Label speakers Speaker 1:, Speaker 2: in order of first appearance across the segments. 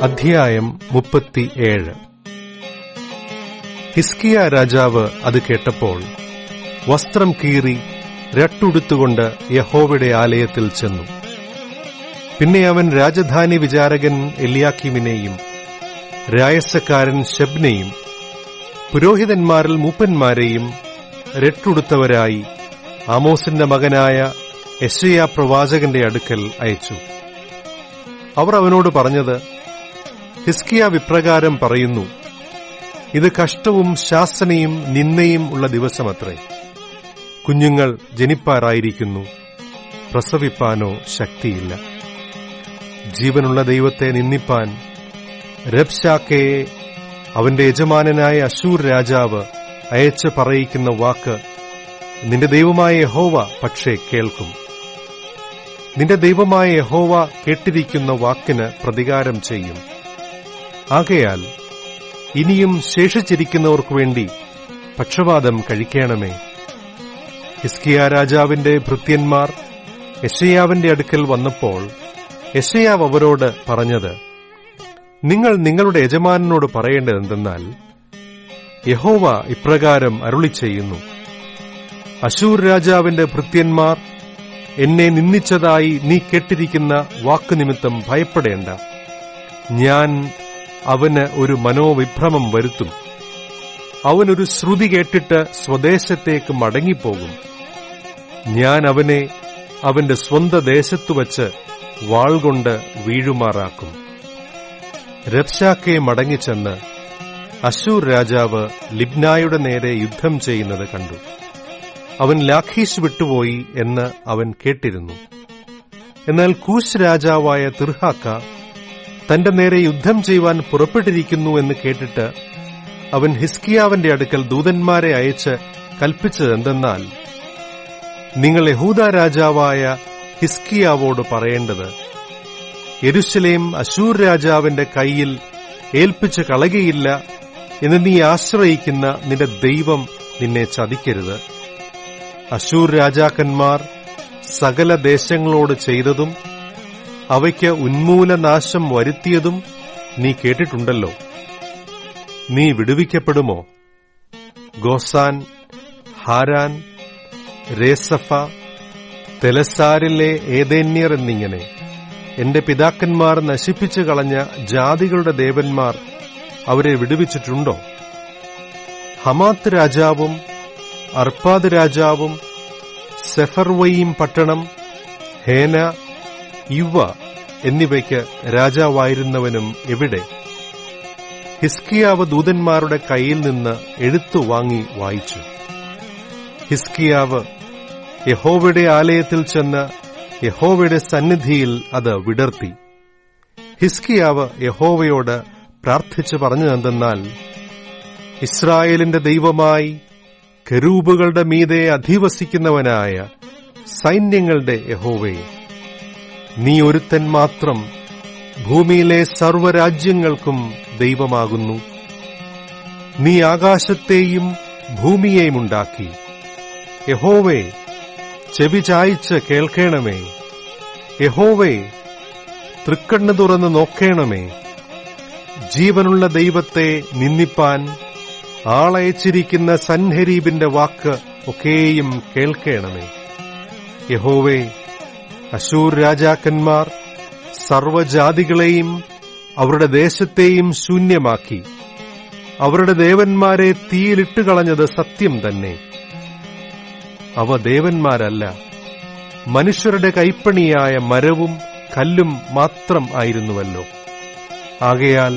Speaker 1: അധ്യായം 37. ഹിസ്കിയ രാജാവ് അത് കേട്ടപ്പോൾ വസ്ത്രം കീറി രട്ടുടുത്തുകൊണ്ട് യഹോവയുടെ ആലയത്തിൽ ചെന്നു. പിന്നെ അവൻ രാജധാനി വിചാരകൻ എല്യാക്കീമിനെയും രായസക്കാരൻ ശെബ്നയും പുരോഹിതന്മാരിൽ മൂപ്പന്മാരെയും രട്ടുടുത്തവരായി ആമോസിന്റെ മകനായ യെശയ്യാ പ്രവാചകന്റെ അടുക്കൽ അയച്ചു. അവർ അവനോട് പറഞ്ഞത്, ഹിസ്കിയ വിപ്രകാരം പറയുന്നു, ഇത് കഷ്ടവും ശാസനയും നിന്ദയും ഉള്ള ദിവസമത്രേ. കുഞ്ഞുങ്ങൾ ജനിപ്പാറായിരിക്കുന്നു, പ്രസവിപ്പാനോ ശക്തിയില്ല. ജീവനുള്ള ദൈവത്തെ നിന്ദിപ്പാൻ രബ്ശാക്കയെ അവന്റെ യജമാനനായ അശൂർ രാജാവ് അയച്ച് പറയിക്കുന്ന വാക്ക് നിന്റെ ദൈവമായ യഹോവ പക്ഷേ കേൾക്കും. നിന്റെ ദൈവമായ യഹോവ കേട്ടിരിക്കുന്ന വാക്കിന് പ്രതികാരം ചെയ്യും. ആകയാൽ ഇനിയും ശേഷിച്ചിരിക്കുന്നവർക്കു വേണ്ടി പക്ഷവാദം കഴിക്കണമേ. ഹിസ്കിയ രാജാവിന്റെ ഭൃത്യന്മാർ യെശയ്യാവിന്റെ അടുക്കൽ വന്നപ്പോൾ യെശയ്യാവ് അവരോട് പറഞ്ഞത്, നിങ്ങൾ നിങ്ങളുടെ യജമാനനോട് പറയേണ്ടതെന്തെന്നാൽ, യഹോവ ഇപ്രകാരം അരുളിച്ചെയ്യുന്നു, അശൂർ രാജാവിന്റെ ഭൃത്യന്മാർ എന്നെ നിന്ദിച്ചതായി നീ കേട്ടിരിക്കുന്ന വാക്കുനിമിത്തം ഭയപ്പെടേണ്ട. ഞാൻ അവന് ഒരു മനോവിഭ്രമം വരുത്തും. അവനൊരു ശ്രുതി കേട്ടിട്ട് സ്വദേശത്തേക്ക് മടങ്ങിപ്പോകും. ഞാൻ അവനെ അവന്റെ സ്വന്ത ദേശത്തുവച്ച് വാൾകൊണ്ട് വീഴുമാറാക്കും. രബ്ശാക്കെ മടങ്ങിച്ചെന്ന് അശൂർ രാജാവ് ലിബ്നായുടെ നേരെ യുദ്ധം ചെയ്യുന്നത് കണ്ടു. അവൻ ലാഖീഷ് വിട്ടുപോയി എന്ന് അവൻ കേട്ടിരുന്നു. എന്നാൽ കൂശ് രാജാവായ തിർഹാക്ക തന്റെ നേരെ യുദ്ധം ചെയ്യുവാൻ പുറപ്പെട്ടിരിക്കുന്നു എന്ന് കേട്ടിട്ട് അവൻ ഹിസ്കിയാവിന്റെ അടുക്കൽ ദൂതന്മാരെ അയച്ച് കൽപ്പിച്ചതെന്തെന്നാൽ, നിങ്ങൾ യഹൂദാ രാജാവായ ഹിസ്കിയാവോട് പറയേണ്ടത്, യെരൂശലേം അശൂർ രാജാവിന്റെ കൈയിൽ ഏൽപ്പിച്ച് കളകയില്ല എന്ന് നീ ആശ്രയിക്കുന്ന നിന്റെ ദൈവം നിന്നെ ചതിക്കരുത്. അശൂർ രാജാക്കന്മാർ സകല ദേശങ്ങളോട് ചെയ്തതും അവയ്ക്ക് ഉന്മൂലനാശം വരുത്തിയതും നീ കേട്ടിട്ടുണ്ടല്ലോ. നീ വിടുവിക്കപ്പെടുമോ? ഗോസാൻ, ഹാരാൻ, രേസഫ, തെലസാരിലെ ഏദേന്യർ എന്നിങ്ങനെ എന്റെ പിതാക്കന്മാർ നശിപ്പിച്ചു കളഞ്ഞ ജാതികളുടെ ദേവന്മാർ അവരെ വിടുവിച്ചിട്ടുണ്ടോ? ഹമാത്ത് രാജാവും അർപ്പാദ് രാജാവും സെഫർവയീം പട്ടണം, ഹേന, ഇവ എന്നിവയ്ക്ക് രാജാവായിരുന്നവനും എവിടെ? ഹിസ്കിയാവ് ദൂതന്മാരുടെ കയ്യിൽ നിന്ന് എഴുത്തു വാങ്ങി വായിച്ചു. ഹിസ്കിയാവ് യഹോവയുടെ ആലയത്തിൽ ചെന്ന് യഹോവയുടെ സന്നിധിയിൽ അത് വിടർത്തി. ഹിസ്കിയാവ് യഹോവയോട് പ്രാർത്ഥിച്ചു പറഞ്ഞതെന്തെന്നാൽ, ഇസ്രായേലിന്റെ ദൈവമായി കെരൂബുകളുടെ മീതെ അധിവസിക്കുന്നവനായ സൈന്യങ്ങളുടെ യഹോവേ, നീ ഒരുത്തൻ മാത്രം ഭൂമിയിലെ സർവ്വരാജ്യങ്ങൾക്കും ദൈവമാകുന്നു. നീ ആകാശത്തെയും ഭൂമിയെയും ഉണ്ടാക്കി. യഹോവേ, ചെവി ചായിച്ച് കേൾക്കണമേ. യഹോവേ, തൃക്കണ്ണ് തുറന്ന് നോക്കേണമേ. ജീവനുള്ള ദൈവത്തെ നിന്ദിപ്പാൻ ആളയച്ചിരിക്കുന്ന സൻഹെരീബിന്റെ വാക്ക് ഒക്കെയും കേൾക്കണമേ. യഹോവേ, അശൂർ രാജാക്കന്മാർ സർവ്വജാതികളെയും അവരുടെ ദേശത്തെയും ശൂന്യമാക്കി അവരുടെ ദേവന്മാരെ തീയിലിട്ടുകളഞ്ഞത് സത്യം തന്നെ. അവ ദേവന്മാരല്ല, മനുഷ്യരുടെ കൈപ്പണിയായ മരവും കല്ലും മാത്രം ആയിരുന്നുവല്ലോ. ആകയാൽ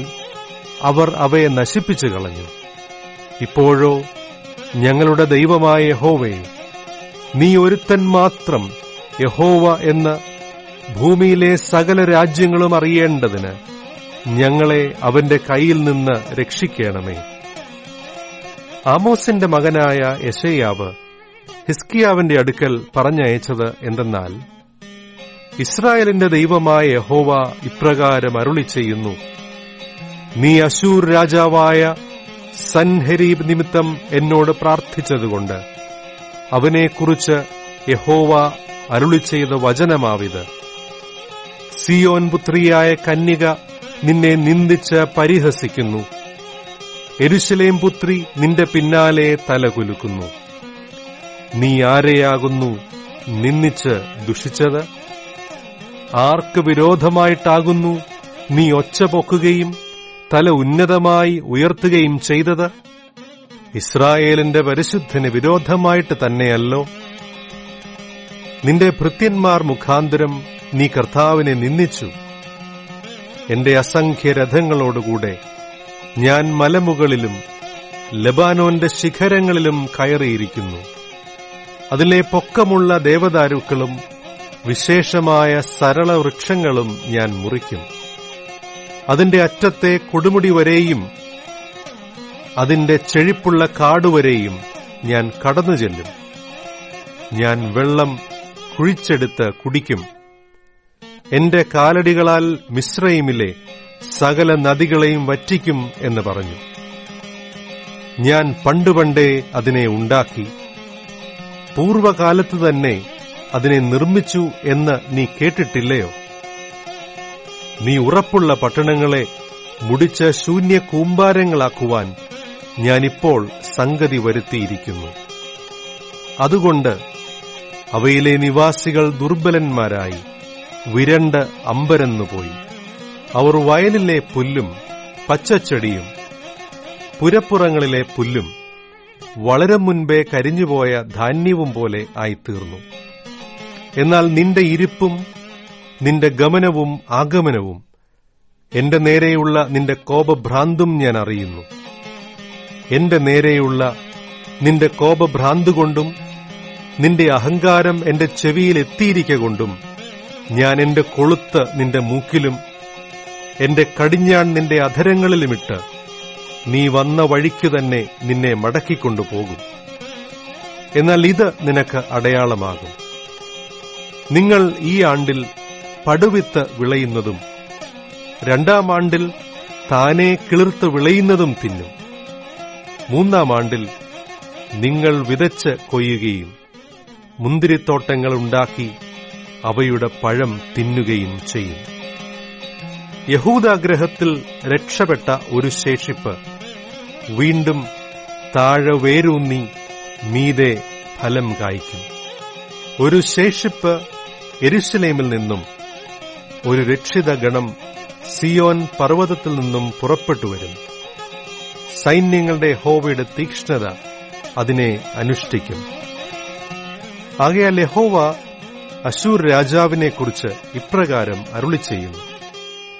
Speaker 1: അവർ അവയെ നശിപ്പിച്ചു കളഞ്ഞു. ഇപ്പോഴോ ഞങ്ങളുടെ ദൈവമായ യഹോവേ, നീ ഒരുത്തൻ മാത്രം യഹോവ എന്ന് ഭൂമിയിലെ സകല രാജ്യങ്ങളും അറിയേണ്ടതിന് ഞങ്ങളെ അവന്റെ കയ്യിൽ നിന്ന് രക്ഷിക്കണമേ. ആമോസിന്റെ മകനായ യെശയ്യാവ് ഹിസ്കിയാവിന്റെ അടുക്കൽ പറഞ്ഞയച്ചത് എന്തെന്നാൽ, ഇസ്രായേലിന്റെ ദൈവമായ യഹോവ ഇപ്രകാരം അരുളിച്ചെയ്യുന്നു, നീ അശൂർ രാജാവായ സൻഹെരീബ് നിമിത്തം എന്നോട് പ്രാർത്ഥിച്ചതുകൊണ്ട് അവനെക്കുറിച്ച് യഹോവ അരുളിച്ചെയ്ത വചനമാവിത്. സിയോൻ പുത്രിയായ കന്യക നിന്നെ നിന്ദിച്ച് പരിഹസിക്കുന്നു. യെരൂശലേം പുത്രി നിന്റെ പിന്നാലെ തലകുലുക്കുന്നു. നീ ആരെയാകുന്നു നിന്ദിച്ച് ദുഷിച്ചത്? ആർക്ക് വിരോധമായിട്ടാകുന്നു നീ ഒച്ച പൊക്കുകയും തല ഉന്നതമായി ഉയർത്തുകയും ചെയ്തത്? ഇസ്രായേലിന്റെ പരിശുദ്ധന് വിരോധമായിട്ട് തന്നെയല്ലോ. നിന്റെ ഭൃത്യന്മാർ മുഖാന്തരം നീ കർത്താവിനെ നിന്ദിച്ചു. എന്റെ അസംഖ്യ രഥങ്ങളോടുകൂടെ ഞാൻ മലമുകളിലും ലബാനോന്റെ ശിഖരങ്ങളിലും കയറിയിരിക്കുന്നു. അതിലെ പൊക്കമുള്ള ദേവദാരുക്കളും വിശേഷമായ സരള വൃക്ഷങ്ങളും ഞാൻ മുറിക്കും. അതിന്റെ അറ്റത്തെ കൊടുമുടി വരെയും അതിന്റെ ചെഴിപ്പുള്ള കാടുവരെയും ഞാൻ കടന്നു ചെല്ലും. ഞാൻ വെള്ളം കുഴിച്ചെടുത്ത് കുടിക്കും. എന്റെ കാലടികളാൽ മിസ്രയീമിലെ സകല നദികളെയും വറ്റിക്കും എന്ന് പറഞ്ഞു. ഞാൻ പണ്ടുപണ്ടേ അതിനെ ഉണ്ടാക്കി, പൂർവകാലത്ത് തന്നെ അതിനെ നിർമ്മിച്ചു എന്ന് നീ കേട്ടിട്ടില്ലയോ? നീ ഉറപ്പുള്ള പട്ടണങ്ങളെ മുടിച്ച് ശൂന്യ കൂമ്പാരങ്ങളാക്കുവാൻ ഞാനിപ്പോൾ സംഗതി വരുത്തിയിരിക്കുന്നു. അതുകൊണ്ട് അവയിലെ നിവാസികൾ ദുർബലന്മാരായി വിരണ്ട് അമ്പരന്നുപോയി. അവർ വയലിലെ പുല്ലും പച്ചച്ചെടിയും പുരപ്പുറങ്ങളിലെ പുല്ലും വളരെ മുൻപേ കരിഞ്ഞുപോയ ധാന്യവും പോലെ ആയിത്തീർന്നു. എന്നാൽ നിന്റെ ഇരിപ്പും നിന്റെ ഗമനവും ആഗമനവും എന്റെ നേരെയുള്ള നിന്റെ കോപഭ്രാന്തും ഞാൻ അറിയുന്നു. എന്റെ നേരെയുള്ള നിന്റെ കോപഭ്രാന്തുകൊണ്ടും നിന്റെ അഹങ്കാരം എന്റെ ചെവിയിൽ എത്തിയിരിക്കൊണ്ടും ഞാൻ എന്റെ കൊളുത്ത് നിന്റെ മൂക്കിലും എന്റെ കടിഞ്ഞാൺ നിന്റെ അധരങ്ങളിലുമിട്ട് നീ വന്ന വഴിക്കു തന്നെ നിന്നെ മടക്കിക്കൊണ്ടുപോകും. എന്നാൽ ഇത് നിനക്ക് അടയാളമാകും. നിങ്ങൾ ഈ ആണ്ടിൽ പടുവിത്ത് വിളയുന്നതും രണ്ടാം ആണ്ടിൽ താനെ കിളിർത്ത് വിളയുന്നതും തിന്നും. മൂന്നാം ആണ്ടിൽ നിങ്ങൾ വിതച്ച് കൊയ്യുകയും മുന്തിരിത്തോട്ടങ്ങൾ ഉണ്ടാക്കി അവയുടെ പഴം തിന്നുകയും ചെയ്യും. യഹൂദാഗ്രഹത്തിൽ രക്ഷപ്പെട്ട ഒരു ശേഷിപ്പ് വീണ്ടും താഴെ വേരൂന്നി മീതെ ഫലം കായ്ക്കും. ഒരു ശേഷിപ്പ് യെരൂശലേമിൽ നിന്നും, ഒരു രക്ഷിത ഗണം സിയോൻ പർവ്വതത്തിൽ നിന്നും പുറപ്പെട്ടുവരും. സൈന്യങ്ങളുടെ യഹോവയുടെ തീക്ഷ്ണത അതിനെ അനുഷ്ഠിക്കും. ആകയാൽ യഹോവ അശൂർ രാജാവിനെക്കുറിച്ച് ഇപ്രകാരം അരുളിച്ചെയ്യുന്നു: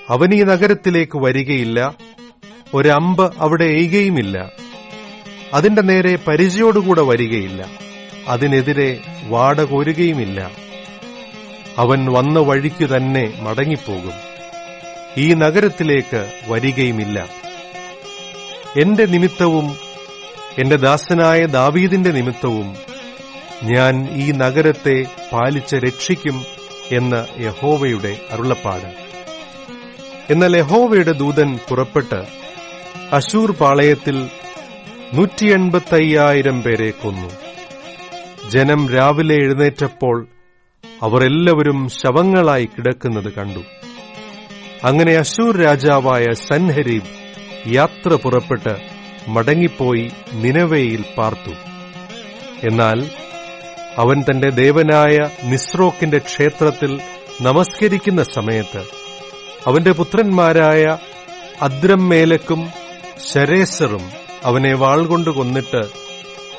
Speaker 1: അവൻ ഈ നഗരത്തിലേക്ക് വരികയില്ല, ഒരമ്പ് അവിടെ എയ്യുകയുമില്ല. അതിന്റെ നേരെ പരിചയോടുകൂടെ വരികയില്ല, അതിനെതിരെ വാട കോരുകയുമില്ല. അവൻ വന്ന വഴിക്കു തന്നെ മടങ്ങിപ്പോകും, ഈ നഗരത്തിലേക്ക് വരികയുമില്ല. എന്റെ നിമിത്തവും എന്റെ ദാസനായ ദാവീദിന്റെ നിമിത്തവും ഞാൻ ഈ നഗരത്തെ പാലിച്ച് രക്ഷിക്കും എന്ന് യഹോവയുടെ അരുളപ്പാട്. എന്നാൽ യഹോവയുടെ ദൂതൻ പുറപ്പെട്ട് അശൂർ പാളയത്തിൽ 185,000 പേരെ കൊന്നു. ജനം രാവിലെ എഴുന്നേറ്റപ്പോൾ അവർ എല്ലാവരും ശവങ്ങളായി കിടക്കുന്നത് കണ്ടു. അങ്ങനെ അശൂർ രാജാവായ സൻഹരീബ് യാത്ര പുറപ്പെട്ട് മടങ്ങിപ്പോയി നിനവയിൽ പാർത്തു. എന്നാൽ അവൻ തന്റെ ദേവനായ നിസ്രോക്കിന്റെ ക്ഷേത്രത്തിൽ നമസ്കരിക്കുന്ന സമയത്ത് അവന്റെ പുത്രന്മാരായ അദ്രമ്മേലക്കും ശരേസറും അവനെ വാൾകൊണ്ട് കൊന്നിട്ട്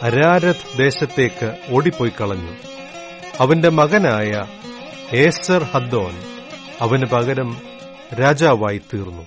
Speaker 1: അരാരത്ത് ദേശത്തേക്ക് ഓടിപ്പോയി കളഞ്ഞു. അവന്റെ മകനായ ഏസർ ഹദ്ദോൻ അവന് പകരം രാജാവായി തീർന്നു.